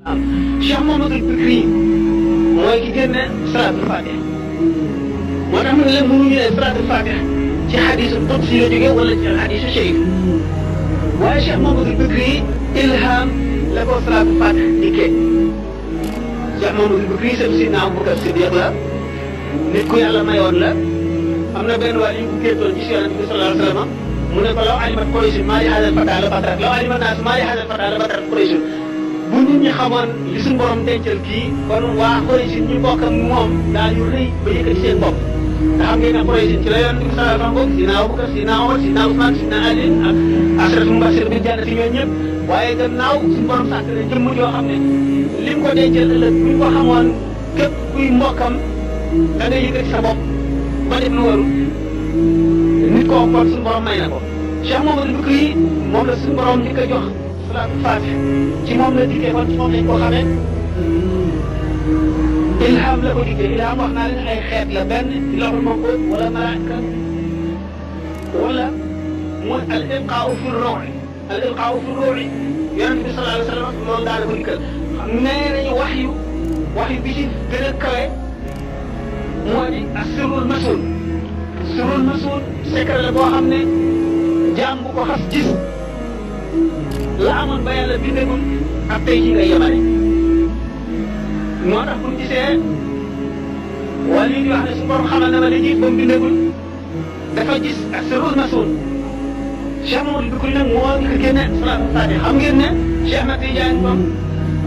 Cheikh Mouhamadoul Bikri mooy ki génne salaatul fatiha moo tax mu ne la mënuñu ne salaatul fatiha ci xadiisu qudsi la jógee wala ci xadiisu sharif waaye Cheikh Mouhamadoul Bikri ilham la ko salaatul fatiha dikkee Cheikh Mouhamadoul Bikri sëb Sidna Abubakar Siddiq la nit ku yàlla mayoon la am na benn waay yu ko géntoon ci Yonent bi sallallahu alayhi wa sallam mu ne ko law alimat Quraysh maa li haadal fataa la batarat law alimat naas maa li haadal fataa la batarat Quraysh bu nit ñi xamoon li suñu borom dencal kii kon waa Quraysh ñu bokk ak moom daañu rëy ba yëkkati seen bopp te xam ngeen ne Quraysh ci la Yonent bi sallallahu alayhi wa sallam bokk Sidna Abubakar Sidna Omar Sidna Ousmane Sidna Ali ak asratu mubashir bil jannati ñooñu ñëpp waaye gannaaw suñu borom sàkk na jëmm yoo xam ne lim ko dencal ëllëg bu ñu ko xamoon képp kuy mbokkam da nga yëkkati sa bopp ba def lu warul nit koo kon suñu borom may na ko Cheikh Mouhamadoul Bikri moom la suñu borom di ko jox salaatul faatiha ci moom la dikkee kon ci moom lañ ko xamee ilham la ko dikkee ilham wax naa leen ay xeet la benn ci loxul mahfuus wala malaaka wala mooy al ilqaau fi ruuhi al ilqaau fi ruuhi Yonent bi sallallahu alayhi wa sallam loolu daal la ko dikkal xam nee nañu wax yu bi ci gën a kawe moo di asirul masul sirul masul secret la boo xam ne jaam bu ko xas gis la amoon ba yàlla bindagul ak tey jii ngay yemale moo tax bu ñu gisee wala li ñuy wax ne su borom xamal na ma ne jiit ba mu bindagul dafa gis asirul masul Cheikh Mouhamadoul Bikri nag moo ngi ko génne salaatul faatiha xam ngeen ne Cheikh Ahmad Tidiane moom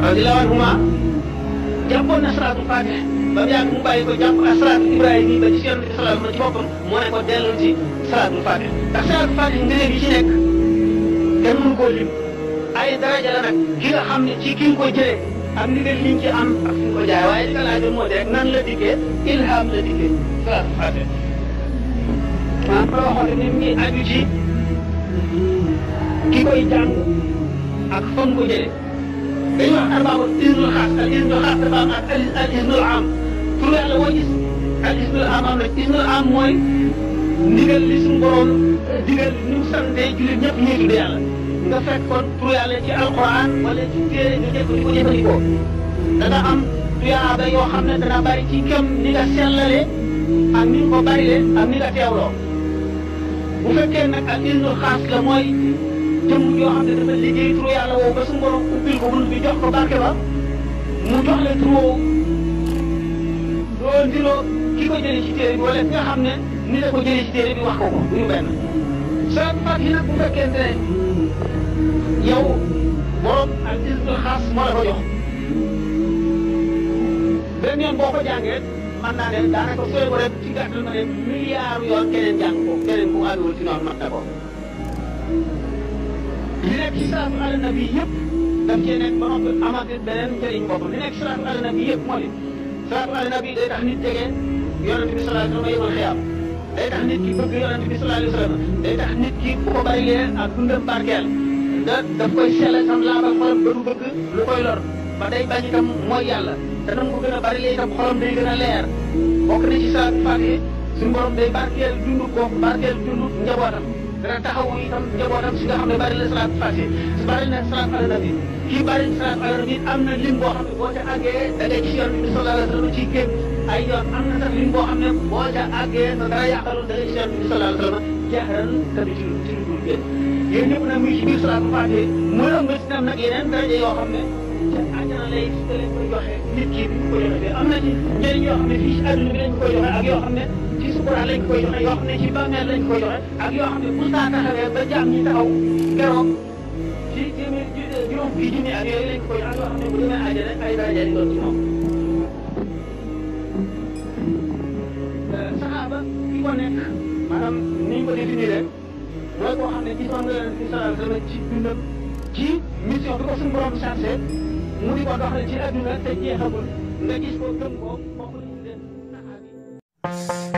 radiyallahu anhuma jàppoon na salaatul faatiha ba mu yàgg mu bàyyi ko jàpp ak salaatul ibrahima yi ba ci Yonent bi sallallahu alayhi wa sallam ci boppam moo ne ko dellul ci salaatul faatiha ndax salaatul faatiha ngëneel yi ci nekk kenn mënu koo lim ay daraja la nag ki nga xam ne ci ki nga ko jëlee ak ndigal liñ ci am ak fi nga ko jaay waaye li nga laajoon moo di rek nan la dikkee ilham la dikkee salaatul faatiha maanaam la waxoon ne mi ngi aju ci ki koy jàng ak fa mu ko jëlee dañuy wax arbaabu isnul xaas al isnul xaas dafa am ak al isnul am tur yàlla woo gis al isnul am am nag isnul am mooy ndigal li suñu borom digal ni mu sante jullit ñëpp ñuy tudd yàlla nga fekk kon tur yàlla ci alquran wala ci téere nga jëkk di ko jëfandikoo dana am tuyaaba yoo xam ne dana bari ci kem ni nga sellale ak ni nga ko barile ak ni nga teewloo bu fekkee nag ak isnul xaas la mooy jëmm yoo xam ne dafa liggéey turu yàlla woowu ba suñu borom ubbil ko bunt bi jox ko barke ba mu jox leen turu woowu doo ndiroo ki ko jëlee ci téere bi wala ki nga xam ne ni la ko jëlee ci téere bi wax ko ko duñu benn salaatul faatiha nag bu fekkente ne yow borom ak isnul xaas moo la ko jox benn yoon boo ko jàngee mën naa ne daanaka sooy ko rek ci gàttal ma ne milliard yoon keneen jàng ko keneen bu àgguwul ci noonu mat na ko li nekk ci salaatu ala nabi yëpp daf cee nekk ba noppi amaat beneen njëriñ boppam li nekk ci salaatu ala nabi yëpp moo di salaatu ala nabi day tax nit jege Yonent bi sallallahu alayhi wa sallam yawmal xiyaam day tax nit ki bëgg Yonent bi sallallahu alayhi wa sallam day tax nit ki bu ko barilee ak dundam barkeel daf koy sellal sam laabal xolam ba du bëgg lu koy lor ba day bañ itam mooy yàlla te nam ko gën a barilee itam xolam day gën a leer bokk na ci salaatu faatiha suñu borom day barkeel dund kooku barkeel dund njabootam dana taxawu itam njabootam si nga xam ne bari na salaatu faatiha su bari na salaatu ala nabi kii bari na salaatu ala nabi am na lim boo xam ne boo ca àggee da ngay gis Yonent bi sallallahu alayhi wa sallam ci génn ay yoon am na sax lim boo xam ne boo ca àggee sa dara yàqalul da ngay gis Yonent bi sallallahu alayhi wa sallam jeexal tamit ci lu dul génn yéen ñëpp nag muy ci biir salaatu faatiha muy ëmb si tam nag yeneen daraja yoo xam ne ca àjjana lay da leen koy joxe nit ki bi ñu ko joxe am na ci njëriñ yoo xam ne fii ci àdduna bi lañ ko koy joxe ak yoo xam ne ci sukuraat lañ koy joxe yoo xam ne ci bàmmeel lañ koy joxe ak yoo xam ne bu saa taxawee ba jaam ñi taxaw keroog ci juróom fii junni ak yooyu lañ koy joxe yoo xam ne bu demee àjjana ay daraja di doon ci moom. saxaaba ki ko nekk maanaam ni ñu ko définir mooy koo xam ne gisoon nga Yonent bi sallallahu alayhi wa sallam ci dundam ci mission bi ko suñu borom chargé mu di ko doxal ci adduna te jeexagul nga gis ko gëm ko bokk nañu leen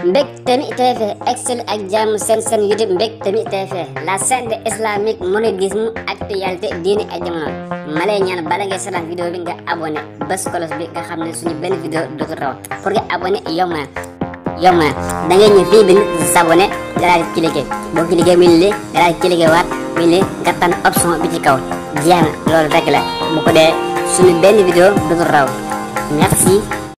Mbectemi TV excel ak jàmm seen YouTube Mbectemi TV la chaîne de islamique mouridisme actualité diine ak jamono ma lay ñaan bala ngay seetaan vidéo bi nga abonné bés kolos bi nga xam ne suñu benn vidéo dootul raw pour nga abonné yomb na da ngay ñëw fii bind s'abonné nga daal di cliquer boo cliquer muy li nga daal di cliquer waat muy li nga tànn option bi ci kaw jeex na loolu rek la bu ko dee suñu benn vidéo du raw. Merci.